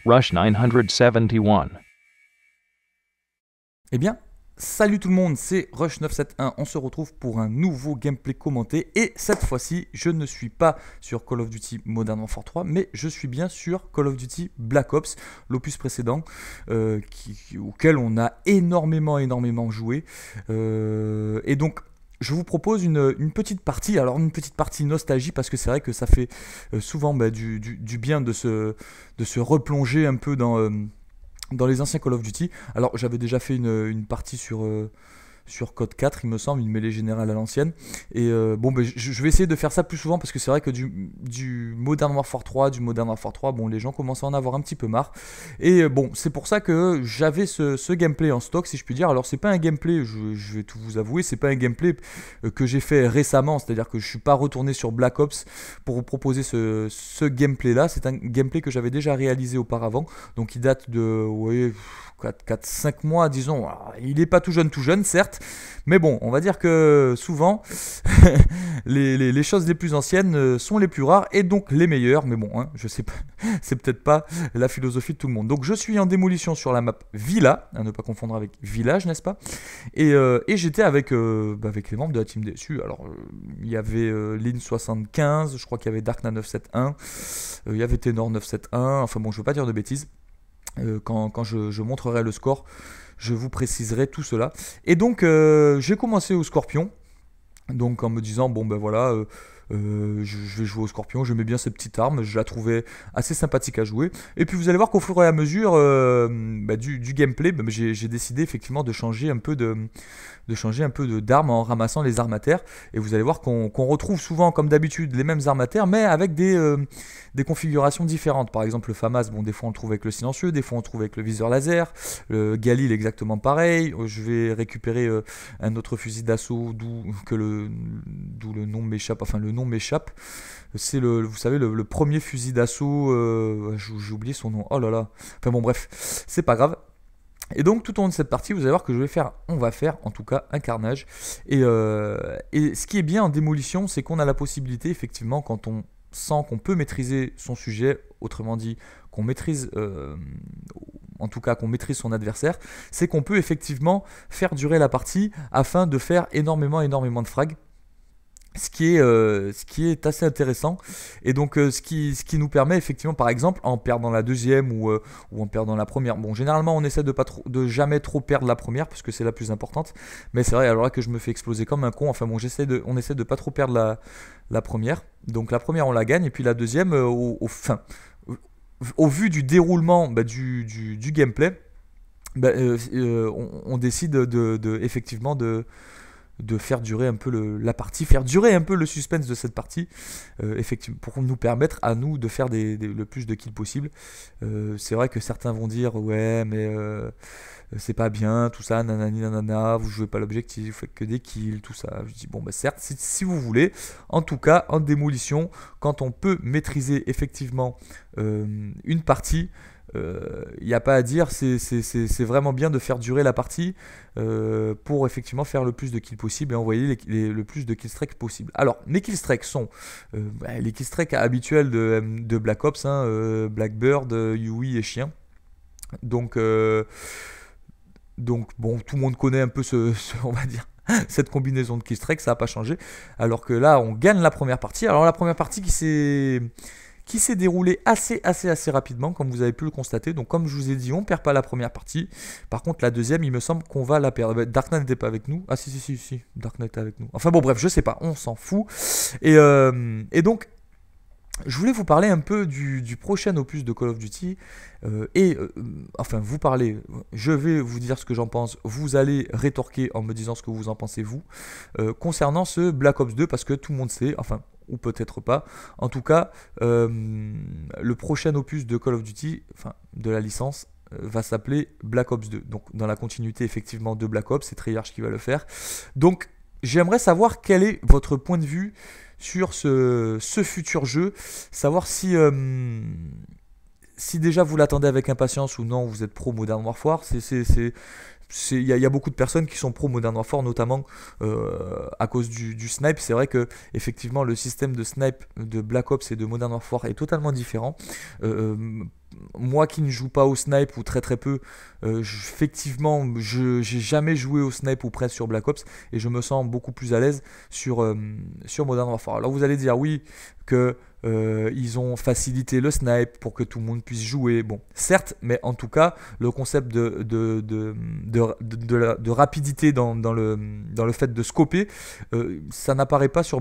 Rush 971. Eh bien, salut tout le monde, c'est Rush 971. On se retrouve pour un nouveau gameplay commenté. Et cette fois-ci, je ne suis pas sur Call of Duty Modern Warfare 3, mais je suis bien sur Call of Duty Black Ops, l'opus précédent, auquel on a énormément joué. Et donc, je vous propose une petite partie, alors une petite partie nostalgie, parce que c'est vrai que ça fait souvent du bien de se replonger un peu dans les anciens Call of Duty. Alors j'avais déjà fait une partie sur Code 4, il me semble, une mêlée générale à l'ancienne. Et je vais essayer de faire ça plus souvent parce que c'est vrai que du Modern Warfare 3, bon, les gens commencent à en avoir un petit peu marre. Et bon, c'est pour ça que j'avais ce gameplay en stock, si je puis dire. Alors c'est pas un gameplay, je vais tout vous avouer, c'est pas un gameplay que j'ai fait récemment, c'est-à-dire que je suis pas retourné sur Black Ops pour vous proposer ce gameplay-là. C'est un gameplay que j'avais déjà réalisé auparavant, donc il date de 4-5 mois, disons. Alors, il n'est pas tout jeune, certes, mais bon, on va dire que souvent, les choses les plus anciennes sont les plus rares et donc les meilleures. Mais bon, hein, je sais pas, c'est peut-être pas la philosophie de tout le monde. Donc je suis en démolition sur la map Villa, à ne pas confondre avec Village, n'est-ce pas? Et j'étais avec les membres de la team DSU. Alors, il y avait Lin75, je crois qu'il y avait Darkna 971, il y avait Tenor 971, enfin bon, je veux pas dire de bêtises. Quand je montrerai le score, je vous préciserai tout cela. Et donc, j'ai commencé au Scorpion, donc en me disant, bon ben voilà, je vais jouer au Scorpion, j'aimais bien cette petite arme, je la trouvais assez sympathique à jouer. Et puis vous allez voir qu'au fur et à mesure du gameplay, j'ai décidé effectivement de changer un peu d'armes en ramassant les armes à terre. Et vous allez voir qu'on retrouve souvent, comme d'habitude, les mêmes armes à terre, mais avec des configurations différentes. Par exemple, le FAMAS, bon, des fois on le trouve avec le silencieux, des fois on le trouve avec le viseur laser. Le Galil, exactement pareil. Je vais récupérer un autre fusil d'assaut d'où le nom m'échappe. Enfin, le nom m'échappe. C'est vous savez, le premier fusil d'assaut. J'ai oublié son nom. Oh là là. Enfin bon, bref, c'est pas grave. Et donc tout au long de cette partie, vous allez voir que on va faire en tout cas un carnage. Et ce qui est bien en démolition, c'est qu'on a la possibilité, effectivement, quand on sent qu'on peut maîtriser son sujet, autrement dit qu'on maîtrise, en tout cas qu'on maîtrise son adversaire, c'est qu'on peut effectivement faire durer la partie afin de faire énormément de frags. Ce qui est assez intéressant, et donc ce qui nous permet effectivement, par exemple, en perdant la deuxième ou en perdant la première. Bon, généralement on essaie de jamais trop perdre la première parce que c'est la plus importante, mais c'est vrai alors là que je me fais exploser comme un con. Enfin bon, on essaie de pas trop perdre la première. Donc la première on la gagne, et puis la deuxième au vu du déroulement du gameplay, on décide effectivement de faire durer un peu la partie, faire durer un peu le suspense de cette partie, effectivement, pour nous permettre à nous de faire le plus de kills possible. C'est vrai que certains vont dire ouais mais c'est pas bien tout ça, nanani nanana, vous jouez pas l'objectif, vous faites que des kills, tout ça. Je dis bon bah certes, si vous voulez, en tout cas en démolition, quand on peut maîtriser effectivement une partie, il n'y a pas à dire, c'est vraiment bien de faire durer la partie pour effectivement faire le plus de kills possible et envoyer le plus de killstreaks possible. Alors, mes killstreaks sont les killstreaks habituels de Black Ops, hein, Blackbird, Yui et Chien. Donc bon, tout le monde connaît un peu on va dire, cette combinaison de killstreaks, ça n'a pas changé. Alors que là, on gagne la première partie. Alors la première partie qui s'est déroulé assez rapidement, comme vous avez pu le constater. Donc comme je vous ai dit, on perd pas la première partie. Par contre la deuxième, il me semble qu'on va la perdre. Darknet n'était pas avec nous. Ah si, Darknet était avec nous. Enfin bon bref, je sais pas, on s'en fout. Et donc je voulais vous parler un peu du prochain opus de Call of Duty, enfin vous parler, je vais vous dire ce que j'en pense, vous allez rétorquer en me disant ce que vous en pensez vous, concernant ce Black Ops 2, parce que tout le monde sait, enfin ou peut-être pas, en tout cas le prochain opus de Call of Duty, enfin de la licence, va s'appeler Black Ops 2, donc dans la continuité effectivement de Black Ops, c'est Treyarch qui va le faire. Donc j'aimerais savoir quel est votre point de vue sur ce futur jeu, savoir si déjà vous l'attendez avec impatience ou non, vous êtes pro Modern Warfare. Il y a beaucoup de personnes qui sont pro Modern Warfare, notamment à cause du snipe. C'est vrai que effectivement le système de snipe de Black Ops et de Modern Warfare est totalement différent. moi qui ne joue pas au snipe ou très très peu, effectivement, je j'ai jamais joué au snipe ou presque sur Black Ops et je me sens beaucoup plus à l'aise sur Modern Warfare. Alors vous allez dire oui que ils ont facilité le snipe pour que tout le monde puisse jouer. Bon, certes, mais en tout cas, le concept de rapidité dans le fait de scoper, ça n'apparaît pas sur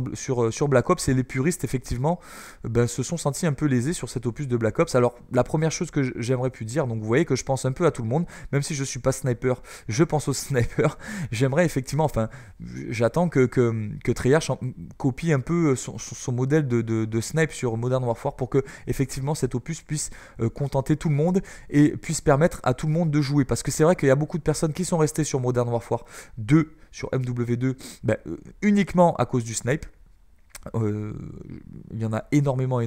Black Ops et les puristes, effectivement, ben, se sont sentis un peu lésés sur cet opus de Black Ops. Alors, la première chose que j'aimerais pu dire, donc vous voyez que je pense un peu à tout le monde, même si je ne suis pas sniper, je pense aux snipers. J'aimerais effectivement, enfin, j'attends que Treyarch copie un peu son modèle de snipe sur Modern Warfare pour que effectivement cet opus puisse contenter tout le monde et puisse permettre à tout le monde de jouer, parce que c'est vrai qu'il y a beaucoup de personnes qui sont restées sur Modern Warfare 2, sur MW2, ben, uniquement à cause du snipe. Il y en a énormément,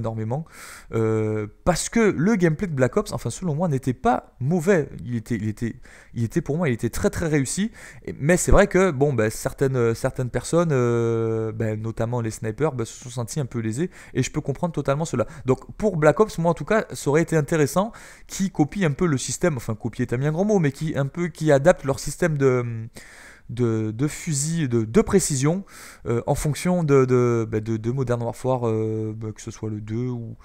parce que le gameplay de Black Ops, enfin selon moi, n'était pas mauvais. Il était pour moi, il était très très réussi. Mais c'est vrai que bon, ben, certaines personnes, ben, notamment les snipers, ben, se sont sentis un peu lésés, et je peux comprendre totalement cela. Donc pour Black Ops, moi en tout cas, ça aurait été intéressant qui copie un peu le système, enfin copier est un bien grand mot, mais qui adapte leur système de fusil de précision en fonction de Modern Warfare, que ce soit le 2 ou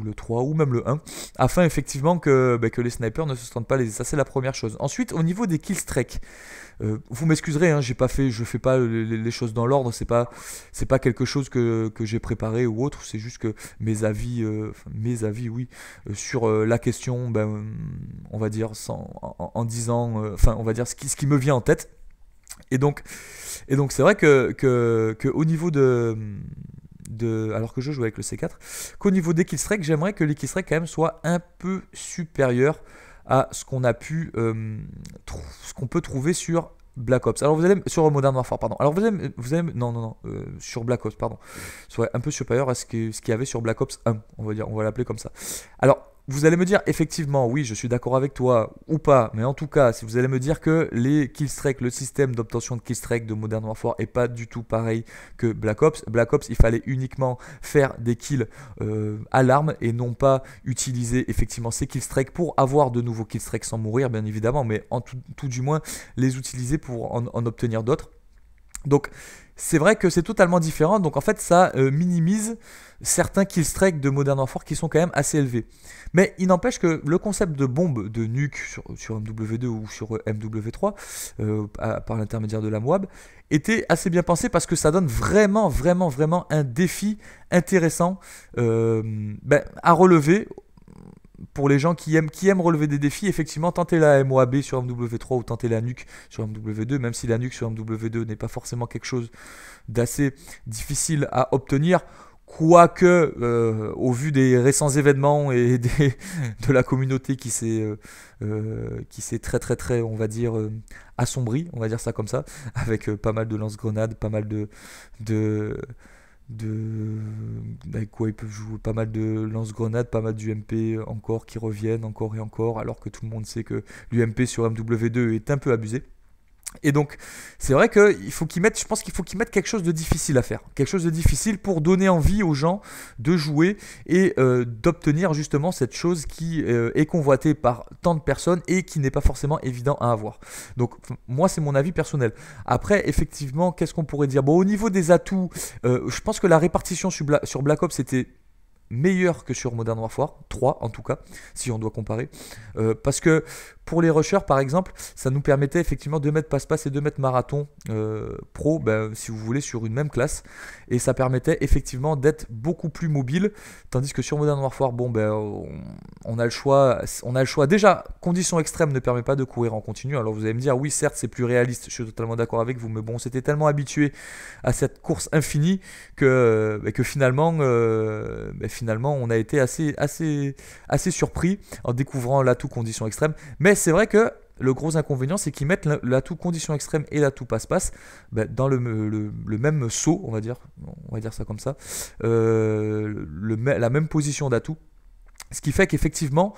le 3 ou même le 1, afin effectivement que les snipers ne se sentent pas lésés. Ça, c'est la première chose. Ensuite, au niveau des killstreaks, vous m'excuserez, hein, je fais pas les choses dans l'ordre, c'est pas quelque chose que j'ai préparé ou autre, c'est juste que mes avis, oui, sur la question, ben, on va dire en disant, enfin, on va dire ce qui me vient en tête. Et donc c'est vrai que au niveau alors que je joue avec le C4, qu'au niveau des killstreaks, j'aimerais que les killstreaks quand même soient un peu supérieurs à ce qu'on peut trouver sur Black Ops. Alors vous allez sur Modern Warfare, pardon. Alors non, sur Black Ops, pardon. Soit un peu supérieur à ce qu'il y avait sur Black Ops 1, on va l'appeler comme ça. Alors vous allez me dire, effectivement, oui, je suis d'accord avec toi, ou pas, mais en tout cas, si vous allez me dire que les killstreaks, le système d'obtention de killstreaks de Modern Warfare est pas du tout pareil que Black Ops. Black Ops, il fallait uniquement faire des kills à l'arme et non pas utiliser effectivement ces killstreaks pour avoir de nouveaux killstreaks sans mourir, bien évidemment, mais en tout du moins les utiliser pour en obtenir d'autres. Donc c'est vrai que c'est totalement différent, donc en fait ça minimise certains killstreaks de Modern Warfare qui sont quand même assez élevés. Mais il n'empêche que le concept de bombe de nuke sur MW2 ou sur MW3 par l'intermédiaire de la MOAB était assez bien pensé, parce que ça donne vraiment un défi intéressant à relever. Pour les gens qui aiment relever des défis, effectivement, tenter la MOAB sur MW3 ou tenter la nuke sur MW2, même si la nuke sur MW2 n'est pas forcément quelque chose d'assez difficile à obtenir, quoique, au vu des récents événements et de la communauté qui s'est très, on va dire, assombrie, on va dire ça comme ça, avec pas mal de lance-grenades, pas mal avec quoi ils peuvent jouer, pas mal de lance-grenades, pas mal d'UMP encore qui reviennent encore et encore, alors que tout le monde sait que l'UMP sur MW2 est un peu abusé. Et donc c'est vrai je pense qu'il faut qu'ils mettent quelque chose de difficile à faire, quelque chose de difficile pour donner envie aux gens de jouer et d'obtenir justement cette chose qui est convoitée par tant de personnes et qui n'est pas forcément évident à avoir. Donc moi, c'est mon avis personnel. Après, effectivement, qu'est-ce qu'on pourrait dire? Bon, au niveau des atouts, je pense que la répartition sur Black Ops était meilleur que sur Modern Warfare 3, en tout cas, si on doit comparer, parce que pour les rushers par exemple, ça nous permettait effectivement de mettre passe-passe et de mettre marathon pro, si vous voulez, sur une même classe, et ça permettait effectivement d'être beaucoup plus mobile, tandis que sur Modern Warfare, on a le choix, déjà, conditions extrêmes ne permet pas de courir en continu. Alors vous allez me dire, oui certes c'est plus réaliste, je suis totalement d'accord avec vous, mais bon, c'était tellement habitué à cette course infinie que finalement on a été assez surpris en découvrant l'atout conditions extrêmes. Mais c'est vrai que le gros inconvénient, c'est qu'ils mettent l'atout condition extrême et l'atout passe-passe dans le même seau, on va dire ça comme ça, la même position d'atout. Ce qui fait qu'effectivement,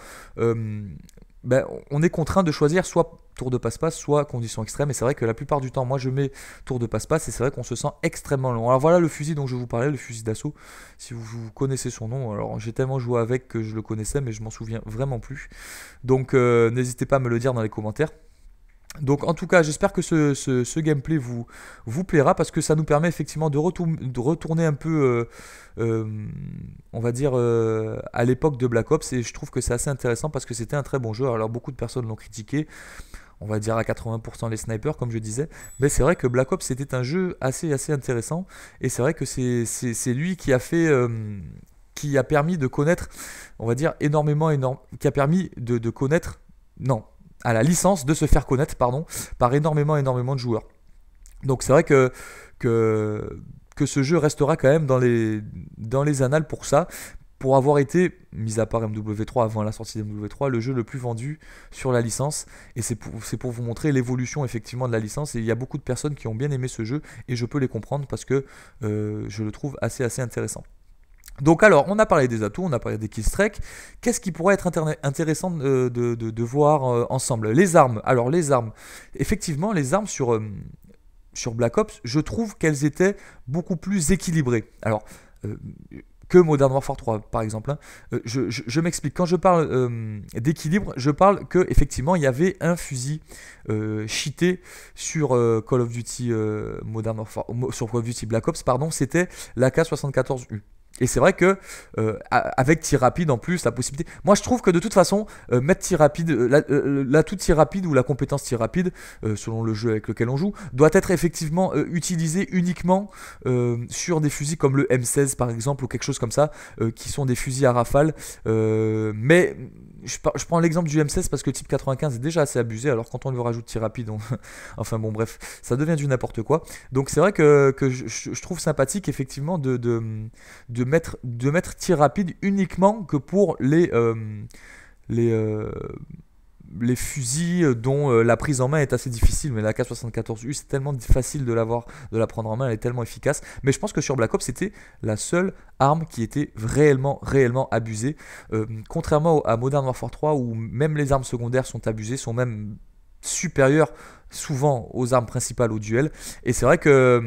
ben, on est contraint de choisir soit tour de passe-passe, soit conditions extrêmes. Et c'est vrai que la plupart du temps, moi je mets tour de passe-passe et c'est vrai qu'on se sent extrêmement long. Alors voilà le fusil dont je vous parlais, le fusil d'assaut. Si vous connaissez son nom, alors j'ai tellement joué avec que je le connaissais, mais je m'en souviens vraiment plus. Donc n'hésitez pas à me le dire dans les commentaires. Donc en tout cas, j'espère que ce gameplay vous plaira parce que ça nous permet effectivement de retourner un peu, on va dire, à l'époque de Black Ops. Et je trouve que c'est assez intéressant parce que c'était un très bon jeu. Alors beaucoup de personnes l'ont critiqué, on va dire à 80% les snipers comme je disais. Mais c'est vrai que Black Ops c'était un jeu assez intéressant. Et c'est vrai que c'est lui qui a fait... qui a permis de connaître, on va dire, qui a permis de connaître... Non, à la licence de se faire connaître par énormément de joueurs. Donc c'est vrai que ce jeu restera quand même dans les annales pour ça, pour avoir été, mis à part MW3 avant la sortie de MW3, le jeu le plus vendu sur la licence. Et c'est pour vous montrer l'évolution effectivement de la licence. Et il y a beaucoup de personnes qui ont bien aimé ce jeu et je peux les comprendre parce que je le trouve assez intéressant. Donc alors, on a parlé des atouts, on a parlé des killstreaks. Qu'est-ce qui pourrait être intéressant de voir ensemble? Les armes. Alors les armes, effectivement, les armes sur Black Ops, je trouve qu'elles étaient beaucoup plus équilibrées. Alors, que Modern Warfare 3 par exemple. Je m'explique. Quand je parle d'équilibre, je parle que effectivement il y avait un fusil cheaté sur Call of Duty sur Call of Duty Black Ops, pardon, c'était l'AK-74U. Et c'est vrai que avec tir rapide en plus, la possibilité. Moi je trouve que de toute façon, mettre tir rapide, l'atout tir rapide ou la compétence tir rapide, selon le jeu avec lequel on joue, doit être effectivement utilisé uniquement sur des fusils comme le M16 par exemple ou quelque chose comme ça, qui sont des fusils à rafale. Mais je prends l'exemple du M16 parce que type 95 est déjà assez abusé, alors quand on lui rajoute tir rapide, enfin bon bref, ça devient du n'importe quoi. Donc c'est vrai que je trouve sympathique effectivement de mettre tir rapide uniquement que pour les fusils dont la prise en main est assez difficile. Mais la AK-74U c'est tellement facile de la prendre en main, elle est tellement efficace. Mais je pense que sur Black Ops c'était la seule arme qui était réellement abusée, contrairement à Modern Warfare 3 où même les armes secondaires sont abusées, sont même supérieures souvent aux armes principales au duel. Et c'est vrai que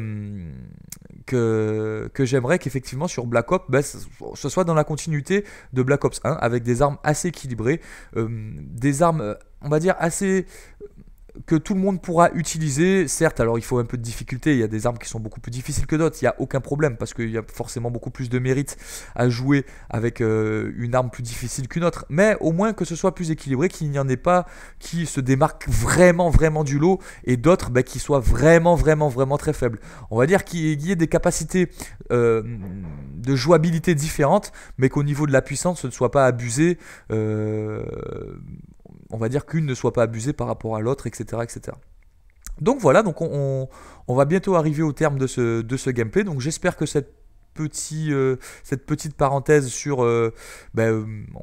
j'aimerais qu'effectivement sur Black Ops, ce soit dans la continuité de Black Ops 1 avec des armes assez équilibrées, des armes on va dire assez que tout le monde pourra utiliser. Certes, alors il faut un peu de difficulté, il y a des armes qui sont beaucoup plus difficiles que d'autres, il n'y a aucun problème parce qu'il y a forcément beaucoup plus de mérite à jouer avec une arme plus difficile qu'une autre, mais au moins que ce soit plus équilibré, qu'il n'y en ait pas qui se démarquent vraiment du lot et d'autres qui soient vraiment très faibles. On va dire qu'il y ait des capacités de jouabilité différentes, mais qu'au niveau de la puissance ce ne soit pas abusé. On va dire qu'une ne soit pas abusée par rapport à l'autre, etc. Donc voilà, donc on va bientôt arriver au terme de ce gameplay. Donc j'espère que cette petite parenthèse sur, on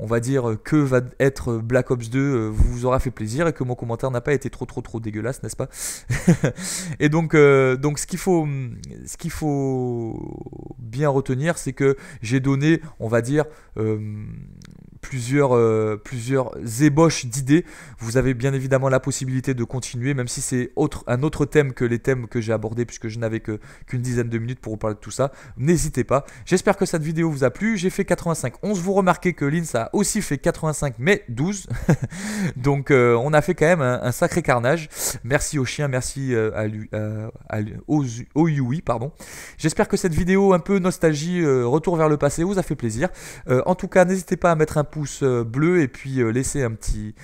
va dire, que va être Black Ops 2 vous aura fait plaisir et que mon commentaire n'a pas été trop dégueulasse, n'est-ce pas? Et donc ce qu'il faut bien retenir, c'est que j'ai donné, on va dire, plusieurs ébauches d'idées. Vous avez bien évidemment la possibilité de continuer, même si c'est un autre thème que les thèmes que j'ai abordés, puisque je n'avais qu'une dizaine de minutes pour vous parler de tout ça. N'hésitez pas. J'espère que cette vidéo vous a plu. J'ai fait 85-11. Vous remarquez que Linz a aussi fait 85 mais 12. Donc on a fait quand même un sacré carnage. Merci au chien, merci au Yui, pardon. J'espère que cette vidéo un peu nostalgie, retour vers le passé, vous a fait plaisir. En tout cas, n'hésitez pas à mettre un pouce bleu et puis laisser un petit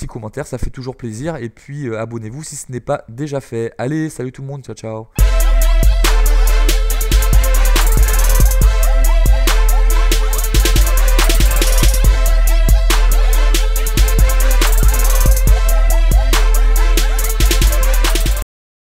commentaire, ça fait toujours plaisir. Et puis abonnez-vous si ce n'est pas déjà fait. Allez, salut tout le monde, ciao ciao.